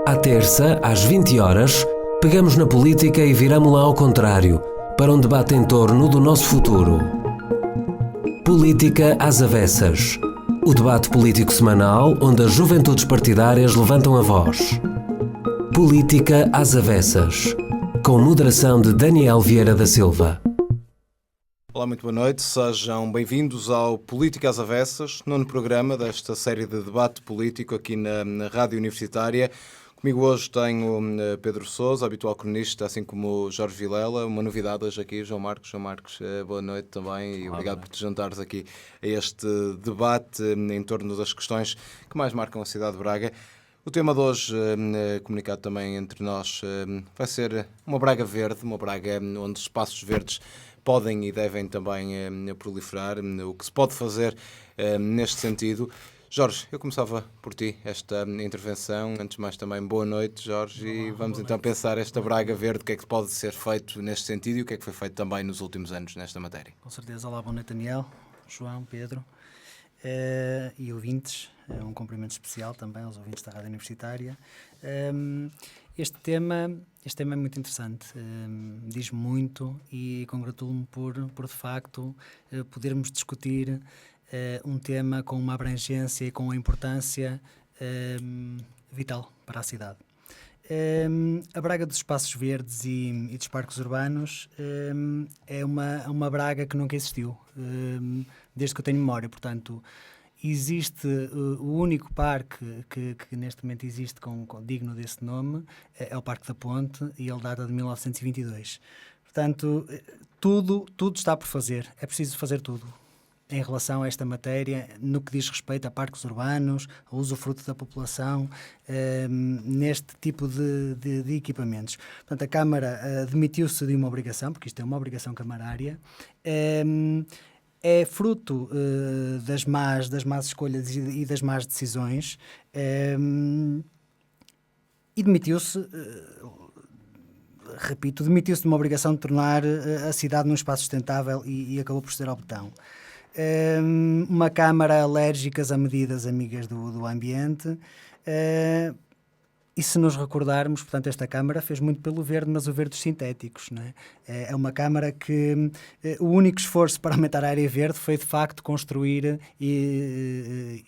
À terça, às 20 horas, pegamos na política e viramo-la ao contrário, para um debate em torno do nosso futuro. Política às avessas. O debate político semanal onde as juventudes partidárias levantam a voz. Política às avessas. Com moderação de Daniel Vieira da Silva. Olá, muito boa noite. Sejam bem-vindos ao Política às Avessas, nono programa desta série de debate político aqui na Rádio Universitária. Comigo hoje tenho Pedro Sousa, habitual cronista, assim como Jorge Vilela. Uma novidade hoje aqui, João Marcos. João Marcos, boa noite também e obrigado por te juntares aqui a este debate em torno das questões que mais marcam a cidade de Braga. O tema de hoje, comunicado também entre nós, vai ser uma Braga verde, uma Braga onde os espaços verdes podem e devem também proliferar, o que se pode fazer neste sentido. Jorge, eu começava por ti esta intervenção. Antes de mais também, boa noite, Jorge. Olá, e vamos então pensar esta Braga verde, o que é que pode ser feito neste sentido e o que é que foi feito também nos últimos anos nesta matéria. Com certeza. Olá, boa noite, Daniel, João, Pedro e ouvintes. Um cumprimento especial também aos ouvintes da Rádio Universitária. Este tema é muito interessante, diz muito e congratulo-me por de facto podermos discutir um tema com uma abrangência e com uma importância vital para a cidade. A Braga dos espaços verdes e dos parques urbanos é uma Braga que nunca existiu, desde que eu tenho memória. Portanto, existe o único parque que neste momento existe digno desse nome, é o Parque da Ponte, e ele data de 1922. Portanto, tudo está por fazer, é preciso fazer tudo em relação a esta matéria, no que diz respeito a parques urbanos, ao usufruto da população, neste tipo de equipamentos. Portanto, a Câmara demitiu-se de uma obrigação, porque isto é uma obrigação camarária, é fruto das más escolhas e das más decisões, e demitiu-se de uma obrigação de tornar a cidade num espaço sustentável e acabou por ceder ao botão. Uma Câmara alérgica a medidas amigas do ambiente, e se nos recordarmos, portanto, esta Câmara fez muito pelo verde, mas o verde dos sintéticos, não é? É uma Câmara que o único esforço para aumentar a área verde foi, de facto, construir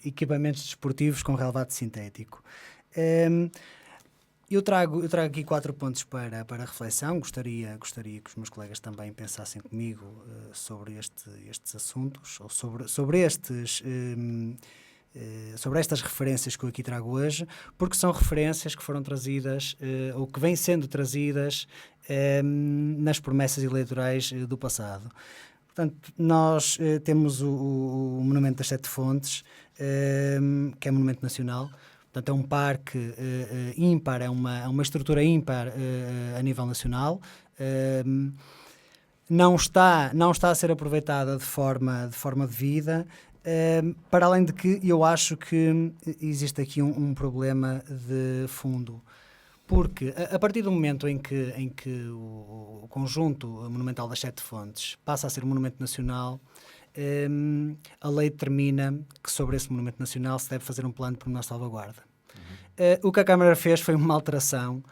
equipamentos desportivos com relevado sintético. Eu trago aqui 4 pontos para reflexão. Gostaria que os meus colegas também pensassem comigo sobre estes assuntos, ou sobre estas referências que eu aqui trago hoje, porque são referências que foram trazidas, ou que vêm sendo trazidas nas promessas eleitorais do passado. Portanto, nós temos o Monumento das Sete Fontes, que é monumento nacional. Portanto, é um parque ímpar, é uma estrutura ímpar a nível nacional. Não está a ser aproveitada de forma devida, para além de que eu acho que existe aqui um problema de fundo. Porque a partir do momento em que o conjunto monumental das Sete Fontes passa a ser um monumento nacional, a lei determina que sobre esse monumento nacional se deve fazer um plano de pormenor de salvaguarda. O que a Câmara fez foi uma alteração,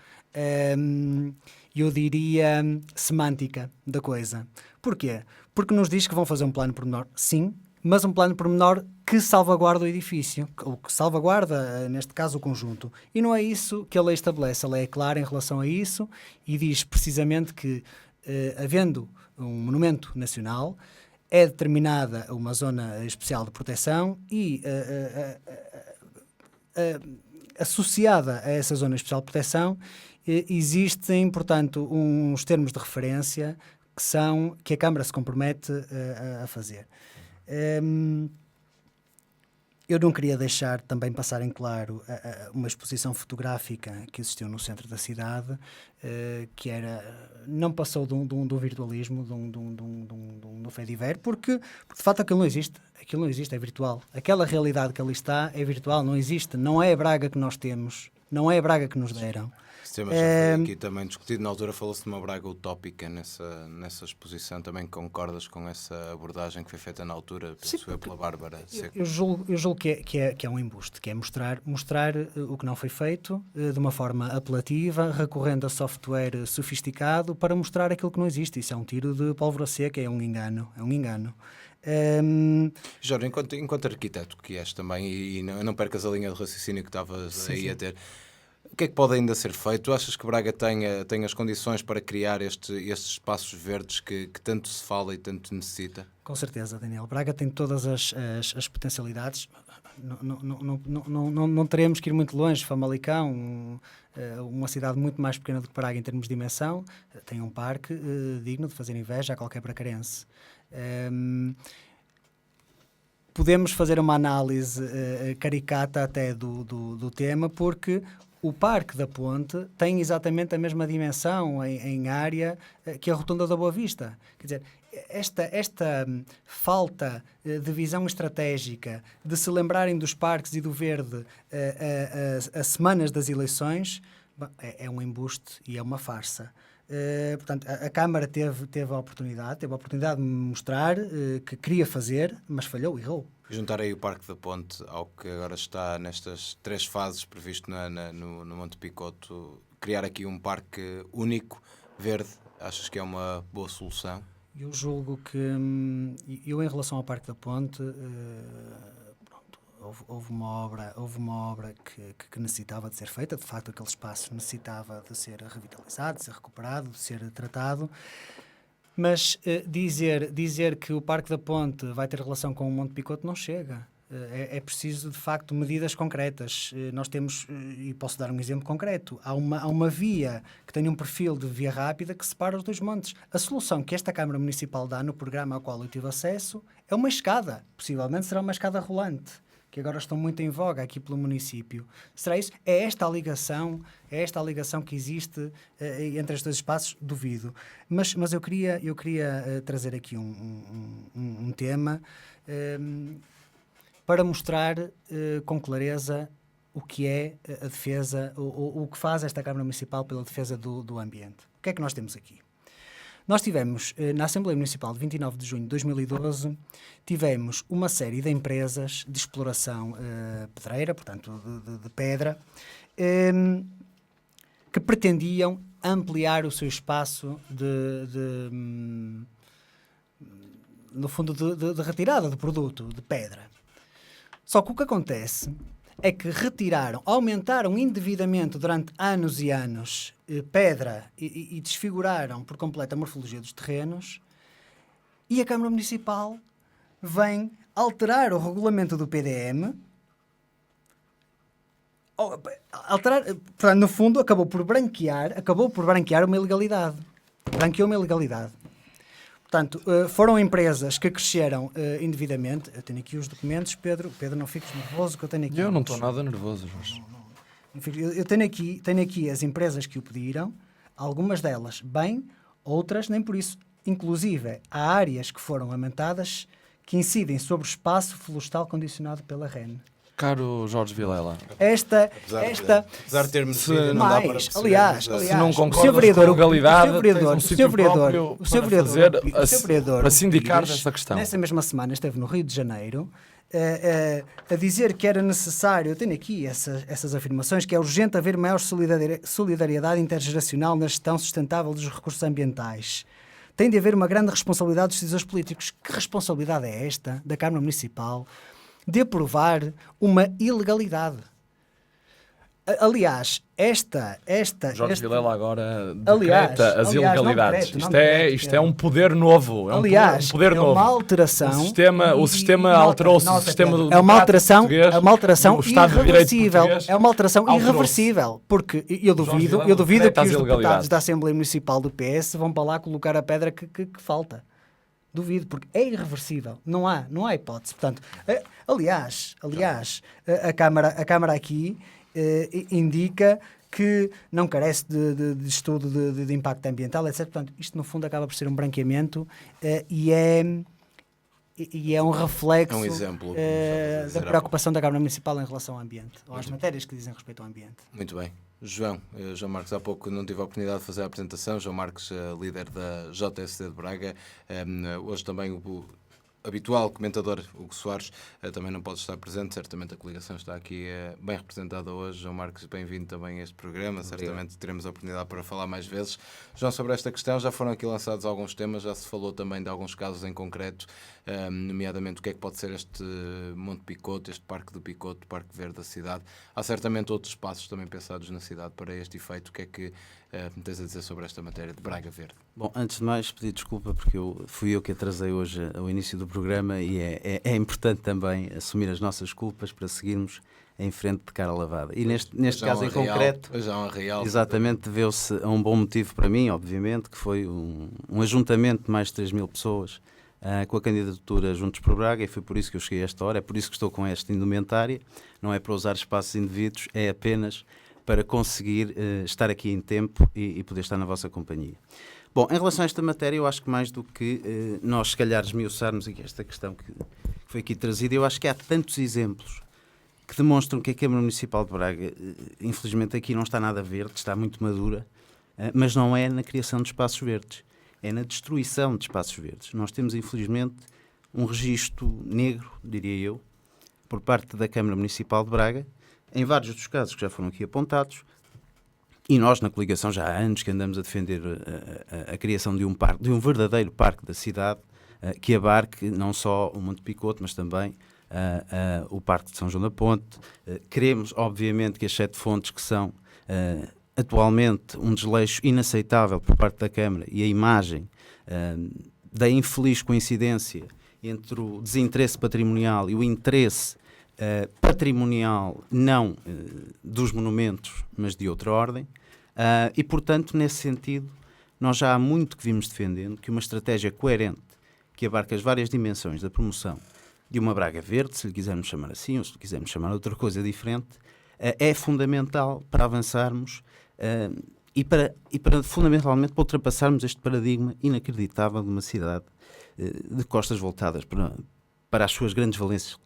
eu diria, semântica da coisa. Porquê? Porque nos diz que vão fazer um plano de pormenor, sim, mas um plano de pormenor que salvaguarda o edifício, ou que salvaguarda, neste caso, o conjunto. E não é isso que a lei estabelece. A lei é clara em relação a isso e diz precisamente que, havendo um monumento nacional, é determinada uma zona especial de proteção e associada a essa zona especial de proteção existem, portanto, uns termos de referência que a Câmara se compromete a fazer. Eu não queria deixar também passar em claro uma exposição fotográfica que existiu no centro da cidade, que não passou de um virtualismo, de um fediver, porque de facto aquilo não existe, é virtual. Aquela realidade que ali está é virtual, não existe, não é a Braga que nós temos não é a Braga que nos deram. Esse tema já foi aqui também discutido. Na altura falou-se de uma Braga utópica nessa exposição. Também concordas com essa abordagem que foi feita na altura, pela Bárbara Seco? Eu julgo que é um embuste, que é mostrar o que não foi feito de uma forma apelativa, recorrendo a software sofisticado para mostrar aquilo que não existe. Isso é um tiro de pólvora seca, é um engano. Jorge, enquanto arquiteto que és também, e não percas a linha de raciocínio que estavas aí a ter, o que é que pode ainda ser feito? Achas que Braga tem as condições para criar estes espaços verdes que tanto se fala e tanto necessita? Com certeza, Daniel. Braga tem todas as potencialidades. Não teremos que ir muito longe. Famalicão, uma cidade muito mais pequena do que Braga em termos de dimensão, tem um parque digno de fazer inveja a qualquer bracarense. Podemos fazer uma análise caricata até do tema, porque o Parque da Ponte tem exatamente a mesma dimensão em área que a Rotunda da Boa Vista. Quer dizer, esta falta de visão estratégica, de se lembrarem dos parques e do verde a semanas das eleições, é um embuste e é uma farsa. Portanto, a Câmara teve a oportunidade de mostrar que queria fazer, mas falhou, errou. Juntar aí o Parque da Ponte ao que agora está nestas 3 fases previsto no Monte Picoto, criar aqui um parque único, verde, achas que é uma boa solução? Eu julgo que, em relação ao Parque da Ponte, houve uma obra que necessitava de ser feita. De facto, aquele espaço necessitava de ser revitalizado, de ser recuperado, de ser tratado. Mas dizer que o Parque da Ponte vai ter relação com o Monte Picoto não chega. É preciso, de facto, medidas concretas. Nós temos, e posso dar um exemplo concreto, há uma via que tem um perfil de via rápida que separa os dois montes. A solução que esta Câmara Municipal dá no programa ao qual eu tive acesso é uma escada. Possivelmente será uma escada rolante, que agora estão muito em voga aqui pelo município. Será isso? É esta a ligação que existe entre estes dois espaços? Duvido. Mas eu queria trazer aqui um tema para mostrar com clareza o que é a defesa, o que faz esta Câmara Municipal pela defesa do ambiente. O que é que nós temos aqui? Nós tivemos, na Assembleia Municipal de 29 de junho de 2012, tivemos uma série de empresas de exploração pedreira, portanto de pedra, que pretendiam ampliar o seu espaço no fundo de retirada do produto, de pedra. Só que o que acontece é que aumentaram indevidamente durante anos e anos pedra e desfiguraram por completo a morfologia dos terrenos, e a Câmara Municipal vem alterar o regulamento do PDM, portanto, no fundo, acabou por branquear uma ilegalidade. Branqueou uma ilegalidade. Portanto, foram empresas que cresceram indevidamente. Eu tenho aqui os documentos, Pedro. Pedro, não fiques nervoso, que eu tenho aqui. Eu não estou nada nervoso, Jorge. Eu tenho aqui as empresas que o pediram, algumas delas bem, outras nem por isso. Inclusive, há áreas que foram aumentadas que incidem sobre o espaço florestal condicionado pela REN. Caro Jorge Vilela, Apesar de termos não dá para perceber, aliás, se não o concordas Sr. Vereador, com a legalidade, o Sr. Vereador, para sindicar Pires, dessa questão. Nessa mesma semana esteve no Rio de Janeiro a dizer que era necessário, eu tenho aqui essas afirmações, que é urgente haver maior solidariedade intergeracional na gestão sustentável dos recursos ambientais. Tem de haver uma grande responsabilidade dos decisores políticos. Que responsabilidade é esta da Câmara Municipal de aprovar uma ilegalidade? Aliás, Jorge Vilela agora decreta as ilegalidades. Isto é um poder novo. Aliás, um poder novo. Uma alteração. O sistema alterou-se. O sistema do é uma alteração irreversível. É uma alteração irreversível. Porque eu duvido que os deputados da Assembleia Municipal do PS vão para lá colocar a pedra que falta. Duvido, porque é irreversível. Não há hipótese. Portanto, aliás, a Câmara aqui indica que não carece de estudo de impacto ambiental, etc. Portanto, isto no fundo acaba por ser um branqueamento e e é um reflexo um exemplo, da preocupação da Câmara Municipal em relação ao ambiente, ou às matérias que dizem respeito ao ambiente. Muito bem. João Marcos, há pouco não tive a oportunidade de fazer a apresentação. João Marcos, líder da JSD de Braga, hoje também o habitual comentador Hugo Soares também não pode estar presente, certamente a coligação está aqui bem representada hoje. João Marcos, bem-vindo também a este programa, certamente teremos a oportunidade para falar mais vezes. João, sobre esta questão já foram aqui lançados alguns temas, já se falou também de alguns casos em concreto, nomeadamente o que é que pode ser este Monte Picoto, este Parque do Picoto, Parque Verde da cidade. Há certamente outros espaços também pensados na cidade para este efeito. O que é que tens a dizer sobre esta matéria de Braga Verde? Bom, antes de mais pedir desculpa porque fui eu que atrasei hoje ao início do programa e é importante também assumir as nossas culpas para seguirmos em frente de cara lavada. E neste caso em concreto, exatamente, deveu-se a um bom motivo para mim, obviamente, que foi um ajuntamento de mais de 3.000 pessoas com a candidatura Juntos por Braga, e foi por isso que eu cheguei a esta hora, é por isso que estou com esta indumentária, não é para usar espaços indevidos, é apenas para conseguir estar aqui em tempo e poder estar na vossa companhia. Bom, em relação a esta matéria, eu acho que mais do que nós, se calhar, esmiuçarmos aqui esta questão que foi aqui trazida, eu acho que há tantos exemplos que demonstram que a Câmara Municipal de Braga, infelizmente aqui não está nada verde, está muito madura, mas não é na criação de espaços verdes, é na destruição de espaços verdes. Nós temos, infelizmente, um registro negro, diria eu, por parte da Câmara Municipal de Braga, em vários dos casos que já foram aqui apontados, e nós na coligação já há anos que andamos a defender a criação de um parque, de um verdadeiro parque da cidade, que abarque não só o Monte Picoto, mas também o Parque de São João da Ponte. Queremos, obviamente, que as 7 fontes, que são atualmente um desleixo inaceitável por parte da Câmara, e a imagem da infeliz coincidência entre o desinteresse patrimonial e o interesse patrimonial, não dos monumentos, mas de outra ordem, e, portanto, nesse sentido, nós já há muito que vimos defendendo que uma estratégia coerente, que abarca as várias dimensões da promoção de uma Braga Verde, se lhe quisermos chamar assim, ou se lhe quisermos chamar outra coisa diferente, é fundamental para avançarmos e para fundamentalmente para ultrapassarmos este paradigma inacreditável de uma cidade de costas voltadas para as suas grandes valências,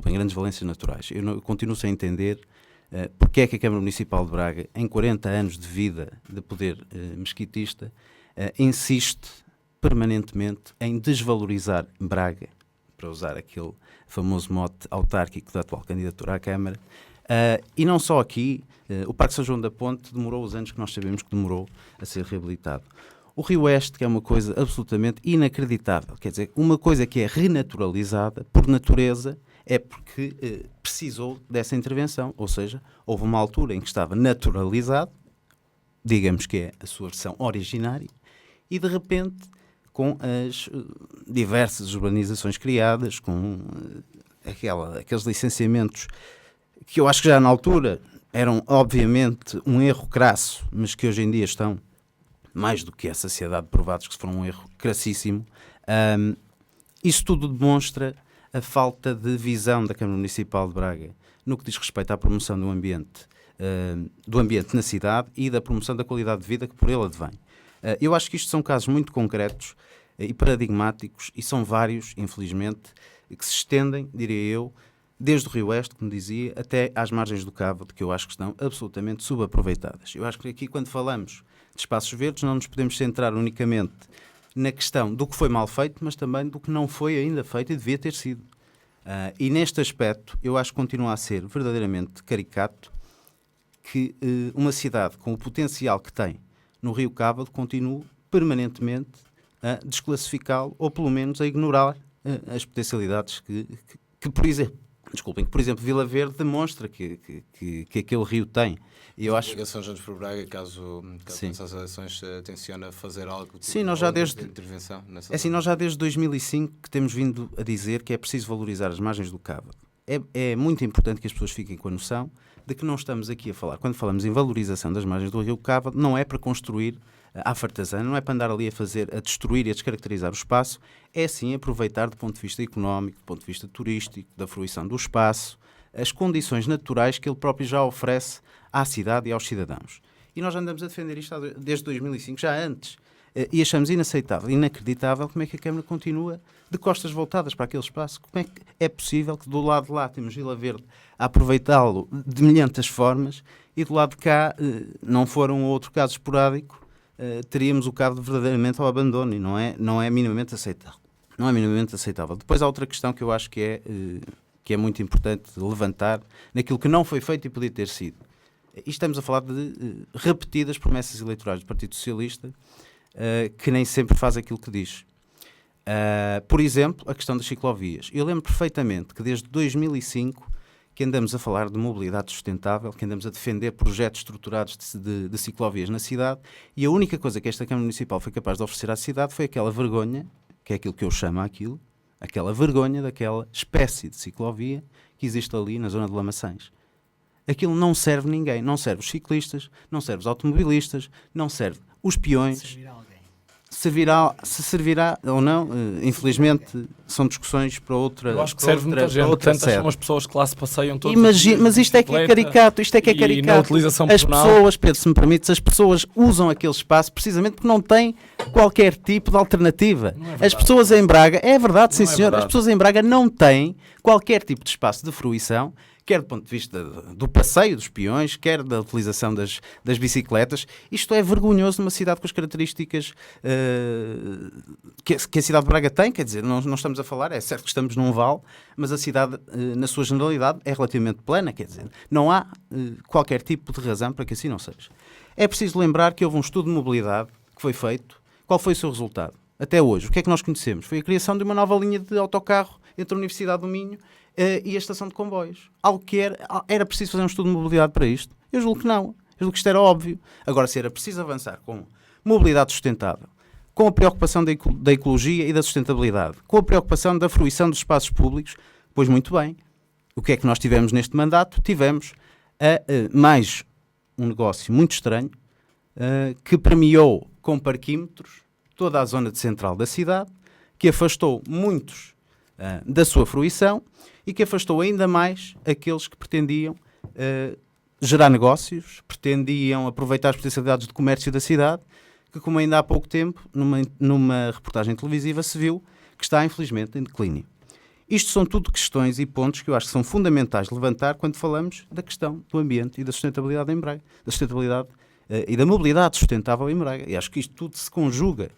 grandes valências naturais. Eu continuo sem entender porque é que a Câmara Municipal de Braga, em 40 anos de vida de poder mesquitista, insiste permanentemente em desvalorizar Braga, para usar aquele famoso mote autárquico da atual candidatura à Câmara. E não só aqui, o Parque São João da Ponte demorou os anos que nós sabemos que demorou a ser reabilitado. O Rio Oeste, que é uma coisa absolutamente inacreditável, quer dizer, uma coisa que é renaturalizada por natureza, é porque precisou dessa intervenção, ou seja, houve uma altura em que estava naturalizado, digamos que é a sua versão originária, e de repente, com as diversas urbanizações criadas, com aqueles licenciamentos que eu acho que já na altura eram obviamente um erro crasso, mas que hoje em dia estão mais do que a saciedade provados que foram um erro crassíssimo. Isso tudo demonstra a falta de visão da Câmara Municipal de Braga no que diz respeito à promoção do ambiente na cidade e da promoção da qualidade de vida que por ele advém. Eu acho que isto são casos muito concretos e paradigmáticos, e são vários, infelizmente, que se estendem, diria eu, desde o Rio Oeste, como dizia, até às margens do Cávado, que eu acho que estão absolutamente subaproveitadas. Eu acho que aqui, quando falamos de espaços verdes, não nos podemos centrar unicamente na questão do que foi mal feito, mas também do que não foi ainda feito e devia ter sido. E neste aspecto, eu acho que continua a ser verdadeiramente caricato que uma cidade com o potencial que tem no Rio Cávado continue permanentemente a desclassificá-lo, ou pelo menos a ignorar as potencialidades que por exemplo, Vila Verde demonstra que aquele rio tem. E eu acho que a São João por Braga, caso as eleições, tenciona fazer algo sim, nós já desde intervenção nessa nós já desde 2005 que temos vindo a dizer que é preciso valorizar as margens do Cávado. É muito importante que as pessoas fiquem com a noção de que não estamos aqui a falar, quando falamos em valorização das margens do Rio Cávado, não é para construir à fartazana, não é para andar ali a destruir e a descaracterizar o espaço, é sim aproveitar do ponto de vista económico, do ponto de vista turístico, da fruição do espaço, as condições naturais que ele próprio já oferece à cidade e aos cidadãos. E nós andamos a defender isto desde 2005, já antes. E achamos inaceitável, inacreditável como é que a Câmara continua de costas voltadas para aquele espaço. Como é que é possível que do lado de lá temos Vila Verde a aproveitá-lo de milhentas formas e do lado de cá, não for um outro caso esporádico, teríamos o caso verdadeiramente ao abandono e não é minimamente aceitável. Não é minimamente aceitável. Depois há outra questão que eu acho que é muito importante levantar naquilo que não foi feito e podia ter sido. E estamos a falar de repetidas promessas eleitorais do Partido Socialista que nem sempre faz aquilo que diz. Por exemplo, a questão das ciclovias. Eu lembro perfeitamente que desde 2005 que andamos a falar de mobilidade sustentável, que andamos a defender projetos estruturados de ciclovias na cidade, e a única coisa que esta Câmara Municipal foi capaz de oferecer à cidade foi aquela vergonha, que é aquilo que eu chamo aquela vergonha daquela espécie de ciclovia que existe ali na zona de Lamaçães. Aquilo não serve ninguém, não serve os ciclistas, não serve os automobilistas, não serve os peões. Se servirá ou não, infelizmente são discussões para outra. Eu acho que serve muita gente, tantas são as pessoas que lá se passeiam todos. Mas isto é que é caricato, E na utilização as pessoas, Pedro, se me permites, as pessoas usam aquele espaço precisamente porque não têm qualquer tipo de alternativa. As pessoas em Braga, é verdade, sim senhor, as pessoas em Braga não têm qualquer tipo de espaço de fruição, quer do ponto de vista do passeio dos peões, quer da utilização das bicicletas. Isto é vergonhoso numa cidade com as características que a cidade de Braga tem, quer dizer, não estamos a falar, é certo que estamos num vale, mas a cidade, na sua generalidade, é relativamente plana, quer dizer, não há qualquer tipo de razão para que assim não seja. É preciso lembrar que houve um estudo de mobilidade que foi feito. Qual foi o seu resultado? Até hoje, o que é que nós conhecemos? Foi a criação de uma nova linha de autocarro entre a Universidade do Minho e a estação de comboios. Algo que era preciso fazer um estudo de mobilidade para isto? Eu julgo que não. Eu julgo que isto era óbvio. Agora, se era preciso avançar com mobilidade sustentável, com a preocupação da ecologia e da sustentabilidade, com a preocupação da fruição dos espaços públicos, pois muito bem. O que é que nós tivemos neste mandato? Tivemos mais um negócio muito estranho que premiou com parquímetros toda a zona central da cidade, que afastou muitos da sua fruição e que afastou ainda mais aqueles que pretendiam gerar negócios, pretendiam aproveitar as potencialidades de comércio da cidade, que, como ainda há pouco tempo, numa reportagem televisiva, se viu que está, infelizmente, em declínio. Isto são tudo questões e pontos que eu acho que são fundamentais de levantar quando falamos da questão do ambiente e da sustentabilidade em Braga, da sustentabilidade e da mobilidade sustentável em Braga. E acho que isto tudo se conjuga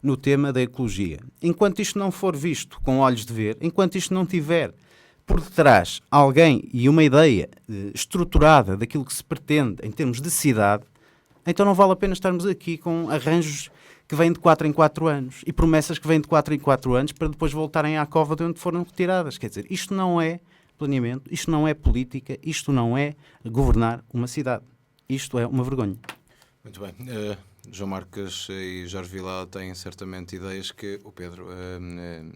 no tema da ecologia. Enquanto isto não for visto com olhos de ver, enquanto isto não tiver por detrás alguém e uma ideia estruturada daquilo que se pretende em termos de cidade, então não vale a pena estarmos aqui com arranjos que vêm de 4 em 4 anos e promessas que vêm de 4 em 4 anos para depois voltarem à cova de onde foram retiradas. Quer dizer, isto não é planeamento, isto não é política, isto não é governar uma cidade. Isto é uma vergonha. Muito bem. João Marques e Jorge Vilela têm certamente ideias que o Pedro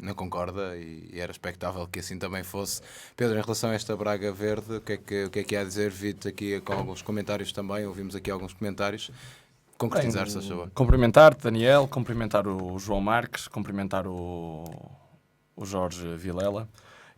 não concorda e era expectável que assim também fosse. Pedro, em relação a esta Braga Verde, o que é que há a dizer? Vi-te aqui com alguns comentários também, ouvimos aqui alguns comentários. Concretizar-se, a favor. Cumprimentar-te, Daniel, cumprimentar o João Marques, cumprimentar o Jorge Vilela.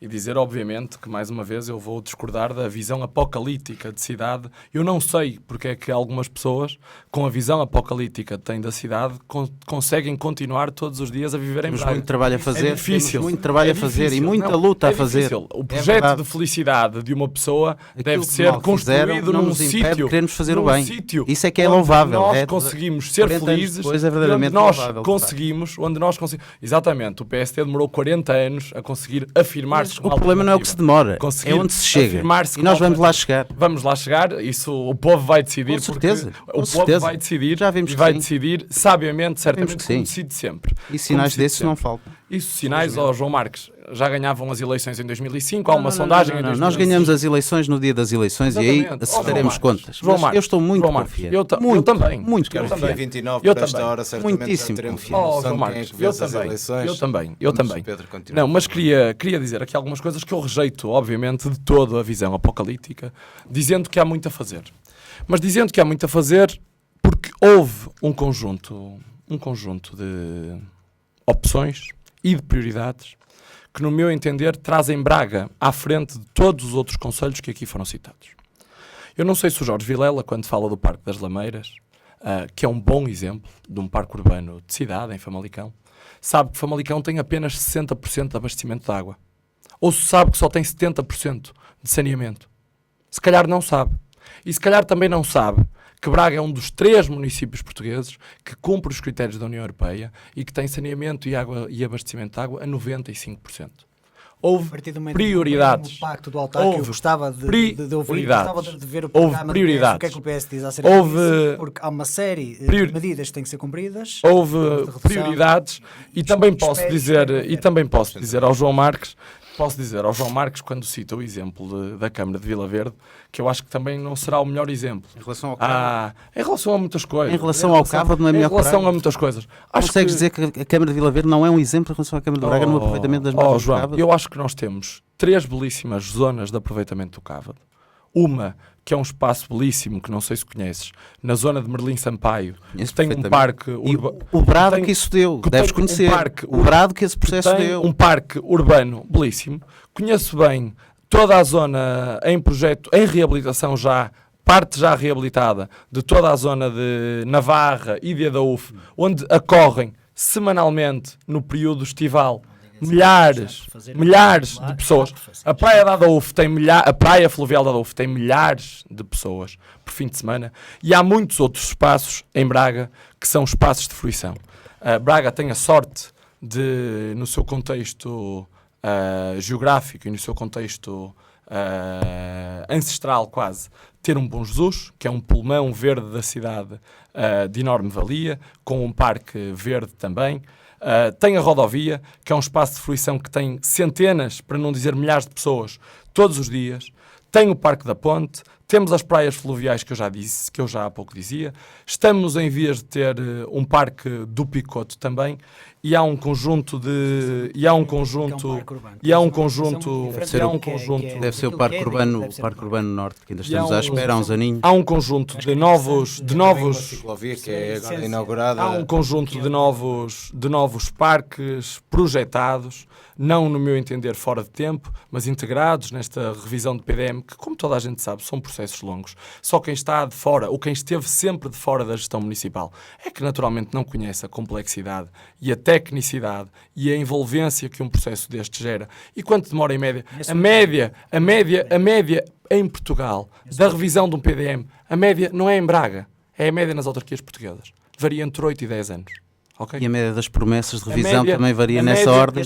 E dizer, obviamente, que mais uma vez eu vou discordar da visão apocalíptica de cidade. Eu não sei porque é que algumas pessoas, com a visão apocalíptica que têm da cidade, conseguem continuar todos os dias a viver em Braga. Temos muito trabalho a fazer, é difícil. Muito trabalho a fazer e muita luta a fazer. Difícil. O projeto de felicidade de uma pessoa deve ser construído num sítio. Queremos fazer o bem. Isso é que é louvável. Nós conseguimos ser felizes. Depois é verdadeiramente louvável. Onde nós conseguimos. Exatamente. O PSD demorou 40 anos a conseguir afirmar-se. O problema não é o que se demora, é onde se chega. E nós vamos lá chegar. Vamos lá chegar, isso o povo vai decidir. Com certeza. O povo vai decidir. Já vimos e vai decidir sabiamente, certamente, como decide sempre. E sinais desses não faltam. Isso, sinais, João Marques, já ganhavam as eleições em 2005, há uma sondagem em 2005. Nós ganhamos as eleições no dia das eleições. Exatamente. E aí acertaremos contas. João Marques, eu estou muito confiante. Eu também. Muito confiante. 2029, por esta hora, certamente muitíssimo teremos João Marques, eu também. Não, mas queria dizer aqui algumas coisas que eu rejeito, obviamente, de toda a visão apocalíptica, dizendo que há muito a fazer. Mas dizendo que há muito a fazer porque houve um conjunto de opções e de prioridades que, no meu entender, trazem Braga à frente de todos os outros concelhos que aqui foram citados. Eu não sei se o Jorge Vilela, quando fala do Parque das Lameiras, que é um bom exemplo de um parque urbano de cidade, em Famalicão, sabe que Famalicão tem apenas 60% de abastecimento de água. Ou sabe que só tem 70% de saneamento. Se calhar não sabe. E se calhar também não sabe que Braga é um dos 3 municípios portugueses que cumpre os critérios da União Europeia e que tem saneamento e abastecimento de água a 95%. Houve prioridades. O pacto do autarca, eu gostava de ouvir, gostava de ver o programa. Houve prioridades. O que é que o PS diz acerca disso? Porque há uma série de medidas que têm que ser cumpridas. Houve prioridades e também posso dizer ao João Marques, quando cita o exemplo da Câmara de Vila Verde, que eu acho que também não será o melhor exemplo. Em relação ao Cávado? Em relação a muitas coisas. Em relação ao Cávado não é melhor. Em relação a muitas coisas. Consegues dizer que a Câmara de Vila Verde não é um exemplo em relação à Câmara de Braga no aproveitamento das margens do Cávado? Eu acho que nós temos 3 belíssimas zonas de aproveitamento do Cávado. Uma que é um espaço belíssimo, que não sei se conheces, na zona de Merlim Sampaio, que tem um parque... O brado que isso deu, deves conhecer. O brado que esse processo deu. Um parque urbano belíssimo. Conheço bem toda a zona em projeto, em reabilitação já, parte já reabilitada, de toda a zona de Navarra e de Adaúf, onde ocorrem semanalmente, no período estival, milhares de pessoas. A praia da Adaúf a praia fluvial da Adaúf tem milhares de pessoas por fim de semana, e há muitos outros espaços em Braga que são espaços de fruição. Braga tem a sorte de, no seu contexto geográfico e no seu contexto ancestral quase, ter um Bom Jesus, que é um pulmão verde da cidade de enorme valia, com um parque verde também. Tem a rodovia, que é um espaço de fruição que tem centenas, para não dizer milhares de pessoas, todos os dias. Tem o Parque da Ponte, temos as praias fluviais que eu já há pouco dizia. Estamos em vias de ter um parque do Picoto também, e há um conjunto de... Deve ser o Parque Urbano Norte, que ainda estamos à espera há uns aninhos. Há um conjunto de novos... Uma ciclovia que é agora inaugurada. Há um conjunto de novos parques projetados, não, no meu entender, fora de tempo, mas integrados nesta revisão de PDM, que, como toda a gente sabe, são processos longos. Só quem está de fora, ou quem esteve sempre de fora da gestão municipal, é que naturalmente não conhece a complexidade e a tecnicidade e a envolvência que um processo deste gera. E quanto demora em média? A média em Portugal, da revisão de um PDM, a média não é em Braga, é a média nas autarquias portuguesas. Varia entre 8 e 10 anos. Okay. E a média das promessas de revisão também varia nessa ordem.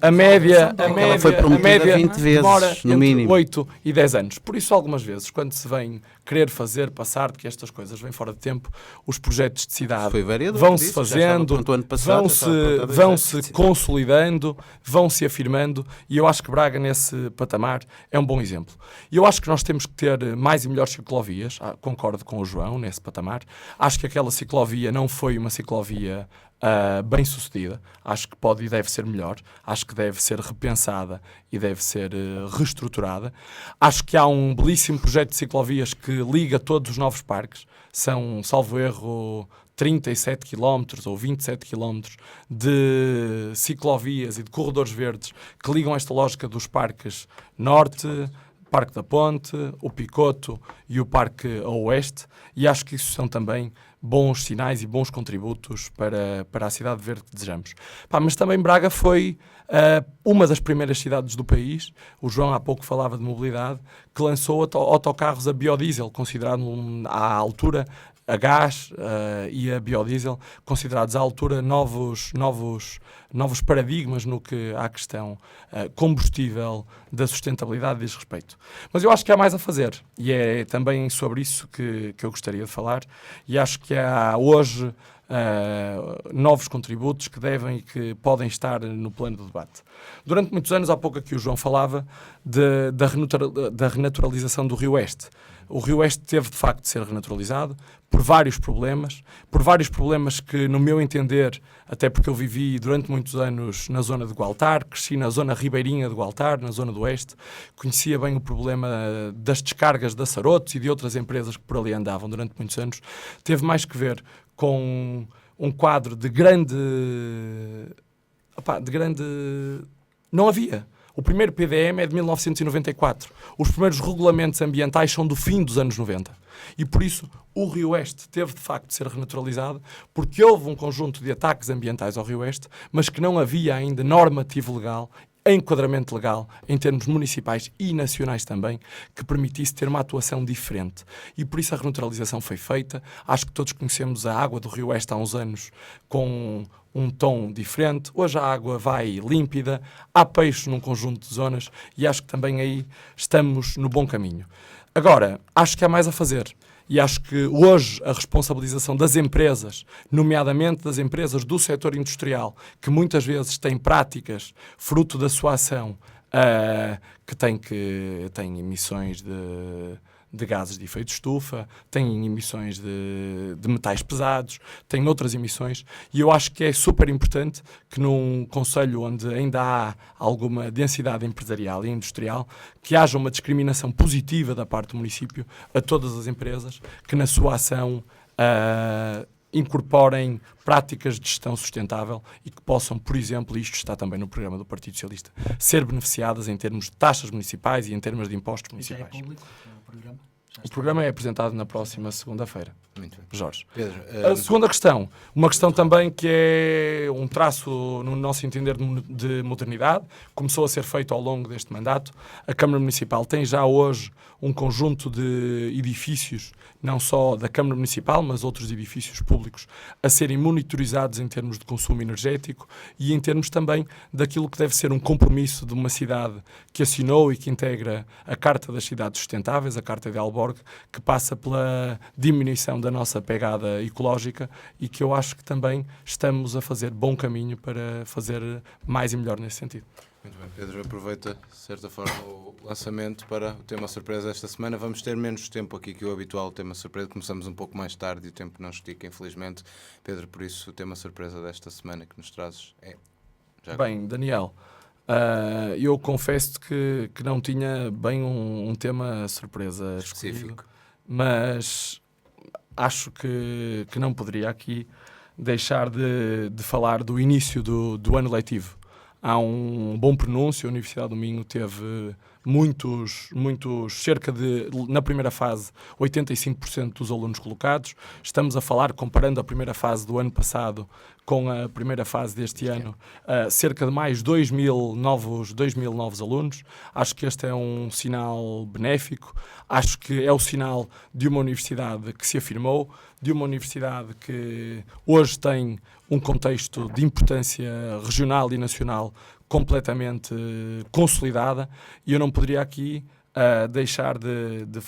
A média foi prometida 20 vezes, no mínimo. 8 e 10 anos. Por isso, algumas vezes, quando se vem querer fazer passar de que estas coisas vêm fora de tempo, os projetos de cidade vão-se fazendo, vão-se consolidando, vão-se afirmando, e eu acho que Braga, nesse patamar, é um bom exemplo. E eu acho que nós temos que ter mais e melhores ciclovias, concordo com o João, nesse patamar. Acho que aquela ciclovia não foi uma ciclovia bem sucedida. Acho que pode e deve ser melhor. Acho que deve ser repensada e deve ser reestruturada. Acho que há um belíssimo projeto de ciclovias que liga todos os novos parques. São, salvo erro, 37 km ou 27 km de ciclovias e de corredores verdes que ligam esta lógica dos parques Norte, Parque da Ponte, o Picoto e o Parque a Oeste, e acho que isso são também bons sinais e bons contributos para a cidade verde que desejamos. Mas também Braga foi uma das primeiras cidades do país, o João há pouco falava de mobilidade, que lançou autocarros a biodiesel, considerado à altura a gás e a biodiesel, considerados à altura novos paradigmas no que à questão combustível da sustentabilidade diz respeito. Mas eu acho que há mais a fazer, e é também sobre isso que eu gostaria de falar, e acho que há hoje novos contributos que devem e que podem estar no plano do debate. Durante muitos anos, há pouco aqui o João falava da renaturalização do Rio Oeste. O Rio Oeste teve, de facto, de ser renaturalizado por vários problemas que, no meu entender, até porque eu vivi durante muitos anos na zona de Gualtar, cresci na zona ribeirinha de Gualtar, na zona do Oeste, conhecia bem o problema das descargas da Sarotos e de outras empresas que por ali andavam durante muitos anos, teve mais que ver com um quadro de grande... Não havia. O primeiro PDM é de 1994. Os primeiros regulamentos ambientais são do fim dos anos 90. E por isso o Rio Oeste teve de facto de ser renaturalizado, porque houve um conjunto de ataques ambientais ao Rio Oeste, mas que não havia ainda normativo legal, enquadramento legal, em termos municipais e nacionais também, que permitisse ter uma atuação diferente. E por isso a renaturalização foi feita. Acho que todos conhecemos a água do Rio Oeste há uns anos com um tom diferente. Hoje a água vai límpida, há peixe num conjunto de zonas e acho que também aí estamos no bom caminho. Agora, acho que há mais a fazer. E acho que hoje a responsabilização das empresas, nomeadamente das empresas do setor industrial, que muitas vezes têm práticas fruto da sua ação, que têm emissões de gases de efeito de estufa, têm emissões de metais pesados, têm outras emissões, e eu acho que é super importante que num concelho onde ainda há alguma densidade empresarial e industrial, que haja uma discriminação positiva da parte do município a todas as empresas que na sua ação incorporem práticas de gestão sustentável e que possam, por exemplo, isto está também no programa do Partido Socialista, ser beneficiadas em termos de taxas municipais e em termos de impostos municipais. Já é público o programa? O programa é apresentado na próxima segunda-feira. Muito bem. Jorge. Pedro, a segunda questão, uma questão também que é um traço, no nosso entender, de modernidade, começou a ser feito ao longo deste mandato. A Câmara Municipal tem já hoje um conjunto de edifícios, não só da Câmara Municipal, mas outros edifícios públicos, a serem monitorizados em termos de consumo energético e em termos também daquilo que deve ser um compromisso de uma cidade que assinou e que integra a Carta das Cidades Sustentáveis, a Carta de Aalborg, que passa pela diminuição da nossa pegada ecológica e que eu acho que também estamos a fazer bom caminho para fazer mais e melhor nesse sentido. Muito bem, Pedro, aproveita de certa forma o lançamento para o tema surpresa desta semana. Vamos ter menos tempo aqui que o habitual tema surpresa, começamos um pouco mais tarde e o tempo não estica, infelizmente. Pedro, por isso o tema surpresa desta semana que nos trazes é... Bem, Daniel, eu confesso que não tinha bem um tema surpresa específico, mas acho que não poderia aqui deixar de falar do início do ano letivo. Há um bom pronúncio, a Universidade do Minho teve muitos, cerca de, na primeira fase, 85% dos alunos colocados. Estamos a falar, comparando a primeira fase do ano passado com a primeira fase deste ano, cerca de mais 2 mil novos alunos. Acho que este é um sinal benéfico. Acho que é o sinal de uma universidade que se afirmou, de uma universidade que hoje tem um contexto de importância regional e nacional completamente consolidada, e eu não poderia aqui deixar de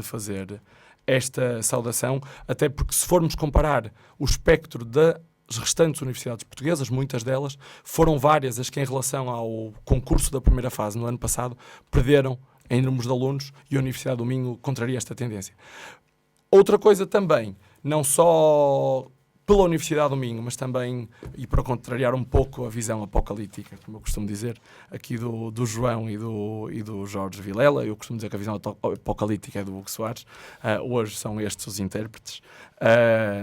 fazer esta saudação, até porque se formos comparar o espectro das restantes universidades portuguesas, muitas delas, foram várias as que em relação ao concurso da primeira fase no ano passado perderam em números de alunos, e a Universidade do Minho contraria esta tendência. Outra coisa também, não só pela Universidade do Minho, mas também, e para contrariar um pouco a visão apocalíptica, como eu costumo dizer, aqui do João e do Jorge Vilela, eu costumo dizer que a visão apocalíptica é do Hugo Soares, hoje são estes os intérpretes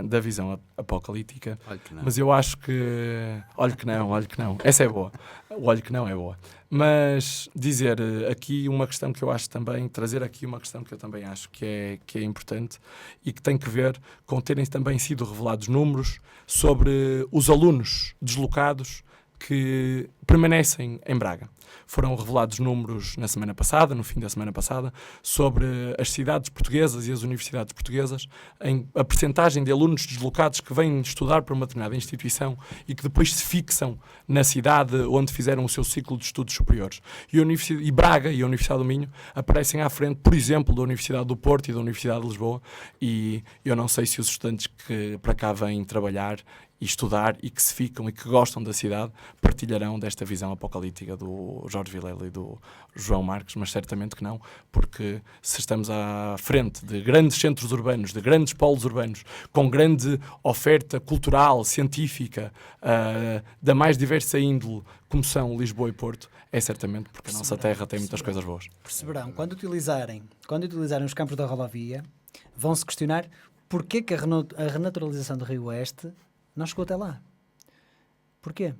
da visão apocalíptica, mas eu acho que... Olhe que não, essa é boa, o olho que não é boa. Mas dizer aqui uma questão que eu acho também, trazer aqui uma questão que eu também acho que é importante e que tem que ver com terem também sido revelados números sobre os alunos deslocados que permanecem em Braga. Foram revelados números na semana passada, no fim da semana passada, sobre as cidades portuguesas e as universidades portuguesas, em a percentagem de alunos deslocados que vêm estudar para uma determinada instituição e que depois se fixam na cidade onde fizeram o seu ciclo de estudos superiores. E Braga e a Universidade do Minho aparecem à frente, por exemplo, da Universidade do Porto e da Universidade de Lisboa, e eu não sei se os estudantes que para cá vêm trabalhar e estudar e que se ficam e que gostam da cidade partilharão desta visão apocalíptica do Jorge Vilela e do João Marques, mas certamente que não, porque se estamos à frente de grandes centros urbanos, de grandes polos urbanos, com grande oferta cultural, científica, da mais diversa índole, como são Lisboa e Porto, é certamente porque a nossa terra tem muitas coisas boas. Perceberão, quando utilizarem os campos da rodovia, vão-se questionar porquê que a renaturalização do Rio Oeste não chegou até lá. Porquê?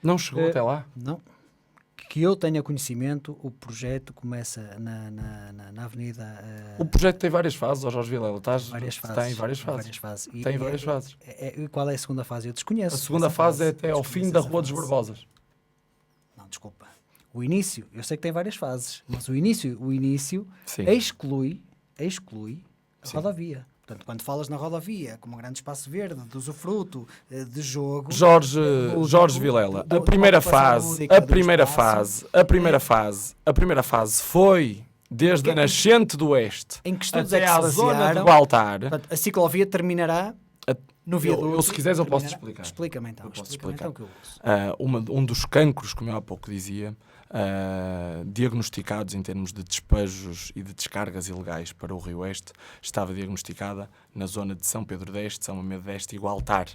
Não chegou até lá? Não. Que eu tenha conhecimento, o projeto começa na Avenida... O projeto tem várias fases, Jorge Vilela. Várias fases. Tem várias fases. Tem várias fases. Qual é a segunda fase? Eu desconheço. A segunda fase é até ao fim da Rua dos Barbosas. Não, desculpa. O início, eu sei que tem várias fases, mas o início Sim. exclui a rodovia. Portanto, quando falas na rodovia, como um grande espaço verde, de usufruto, de jogo... Jorge Vilela, a primeira fase foi desde a nascente do Oeste em que estudos até é que à se zona basearam? do Altar. Portanto, a ciclovia terminará no viaduto. Eu, se quiseres, eu posso te explicar. Explica-me então. Explicar. Então que eu ouço. Um dos cancros, como eu há pouco dizia, diagnosticados em termos de despejos e de descargas ilegais para o Rio Oeste, estava diagnosticada na zona de São Pedro d'Este, São Mamede d'Este e Gualtar.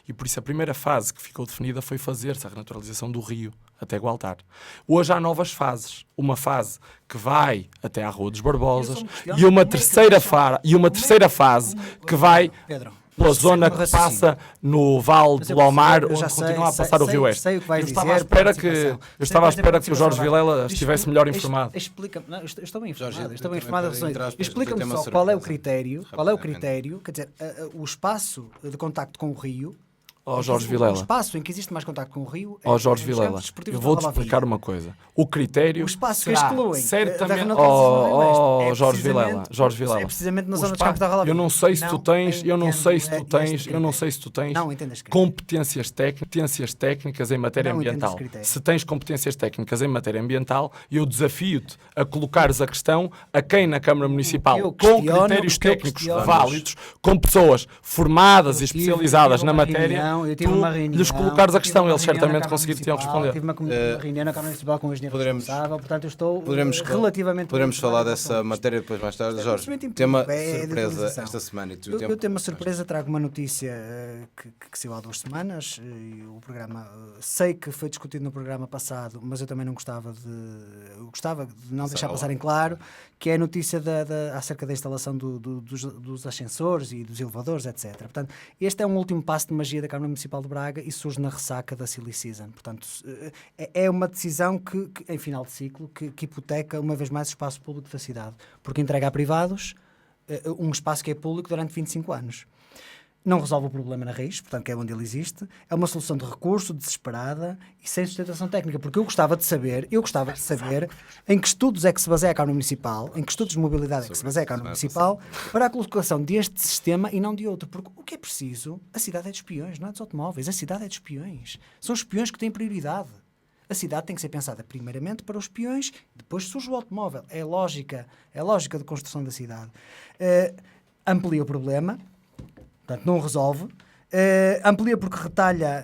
E por isso a primeira fase que ficou definida foi fazer-se a renaturalização do rio até Gualtar. Hoje há novas fases. Uma fase que vai até à Rua dos Barbosas e uma terceira fase que vai... Pedro, pela zona que passa no Vale do Almar, onde continua a passar o Rio Oeste. Eu estava à espera que o Jorge Vilela estivesse melhor informado. Explica-me, eu estou bem informado. Explica-me só qual é o critério, quer dizer, o espaço de contacto com o Rio. Jorge Vilela. O espaço em que existe mais contacto com o Rio... Jorge Vilela, eu vou-te explicar uma coisa. O critério... O espaço que excluem certamente... Jorge Vilela. É precisamente na zona de campo da rodovia. Eu não sei se tu tens competências técnicas em matéria ambiental. Se tens competências técnicas em matéria ambiental, eu desafio-te a colocares a questão a quem na Câmara Municipal, com critérios técnicos válidos, com pessoas formadas e especializadas na matéria, lhes colocares a questão, eles certamente conseguiriam responder. Tive uma reunião na Câmara Municipal com o engenheiro responsável, portanto eu estou relativamente... Poderemos falar dessa matéria depois mais tarde. Jorge, tem uma surpresa esta semana. Eu tenho uma surpresa, trago uma notícia que saiu há 2 semanas, e o programa, sei que foi discutido no programa passado, mas eu também não gostava de não deixar passar em claro, que é a notícia acerca da instalação dos ascensores e dos elevadores, etc. Portanto, este é um último passo de magia da Câmara Municipal de Braga e surge na ressaca da Silly Season. Portanto, é uma decisão que em final de ciclo, que hipoteca uma vez mais o espaço público da cidade, porque entrega a privados um espaço que é público durante 25 anos. Não resolve o problema na raiz, portanto, que é onde ele existe. É uma solução de recurso, desesperada e sem sustentação técnica, porque eu gostava de saber em que estudos é que se baseia a Câmara Municipal, em que estudos de mobilidade é que se baseia a Câmara Municipal para a colocação deste sistema e não de outro. Porque o que é preciso, a cidade é dos peões, não é dos automóveis, a cidade é dos peões. São os peões que têm prioridade. A cidade tem que ser pensada primeiramente para os peões, depois surge o automóvel. É a lógica de construção da cidade. Amplia o problema, portanto, não resolve. Amplia porque retalha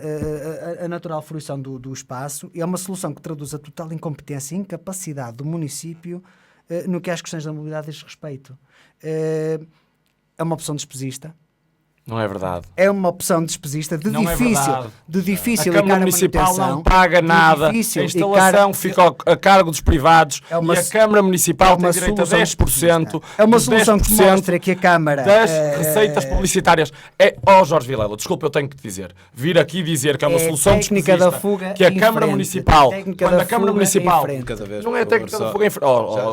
a natural fruição do espaço e é uma solução que traduz a total incompetência e incapacidade do município no que às questões da mobilidade diz respeito. É uma opção despesista. Não é verdade. É uma opção despesista de difícil a Câmara Municipal não paga nada, a instalação fica a cargo dos privados e a Câmara Municipal tem direito a 10%. É uma solução que mostra que a Câmara... das receitas publicitárias. Jorge Vilela, desculpa, eu tenho que te dizer. Vir aqui dizer que é uma solução despesista, da fuga que a Câmara Municipal... Quando a Câmara Municipal... Não é técnica da fuga em frente.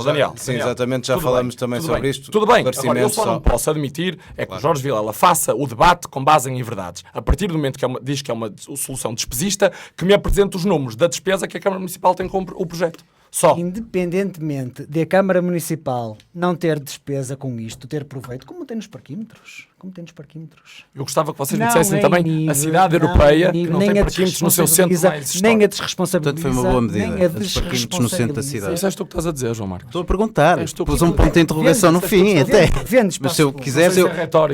Daniel. Sim, exatamente, já falamos também sobre isto. Tudo bem, agora eu só não posso admitir é que o Jorge Vilela faça o debate com base em inverdades. A partir do momento que diz que é uma solução despesista, que me apresente os números da despesa que a Câmara Municipal tem com o projeto. Só. Independentemente de a Câmara Municipal não ter despesa com isto, ter proveito, como tem nos parquímetros. Eu gostava que vocês me dissessem também a cidade europeia que não tem parquímetros no seu centro mais histórico. Nem a desresponsabiliza. Portanto, foi uma boa medida. Os parquímetros no centro da cidade. Isso és tu que estás a dizer, João Marcos. Estou a perguntar. Pus um ponto de interrogação no fim, até. Mas se eu quiseres,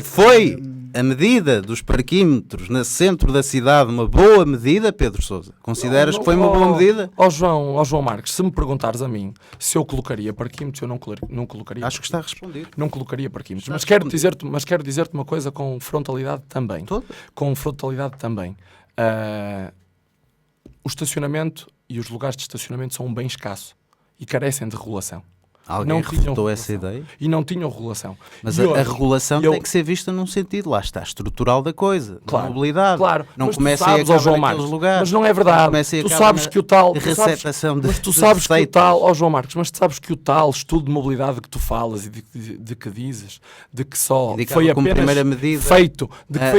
foi a medida dos parquímetros no centro da cidade uma boa medida, Pedro Sousa? Consideras que foi uma boa medida? João Marcos, se me perguntares a mim se eu colocaria parquímetros, eu não colocaria. Acho que está respondido. Não colocaria parquímetros. Mas quero dizer-te uma coisa com frontalidade também. O estacionamento e os lugares de estacionamento são um bem escasso e carecem de regulação. Alguém refutou essa ideia? E não tinham regulação. Mas a regulação tem que ser vista num sentido, lá está, estrutural da coisa, da mobilidade. Claro, não comece a acabar João Marcos, lugares. Mas não é verdade. Tu sabes que o tal... Mas tu sabes que o tal... João Marcos, mas tu sabes que o tal estudo de mobilidade que tu falas e de que dizes, de que só foi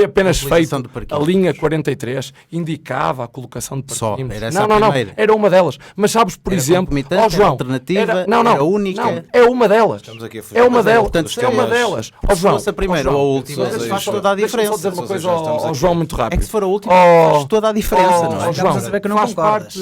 apenas feito a linha 43, indicava a colocação de parquímetros. Não, era uma delas. Mas sabes, por exemplo, João... Alternativa, era única. Não, é uma delas. É uma delas. Se fosse a primeira ou a última, faz toda a diferença. Só dizer uma coisa ao João muito rápido. É que se for a última, faz toda a diferença, não é? João, saber que não faz parte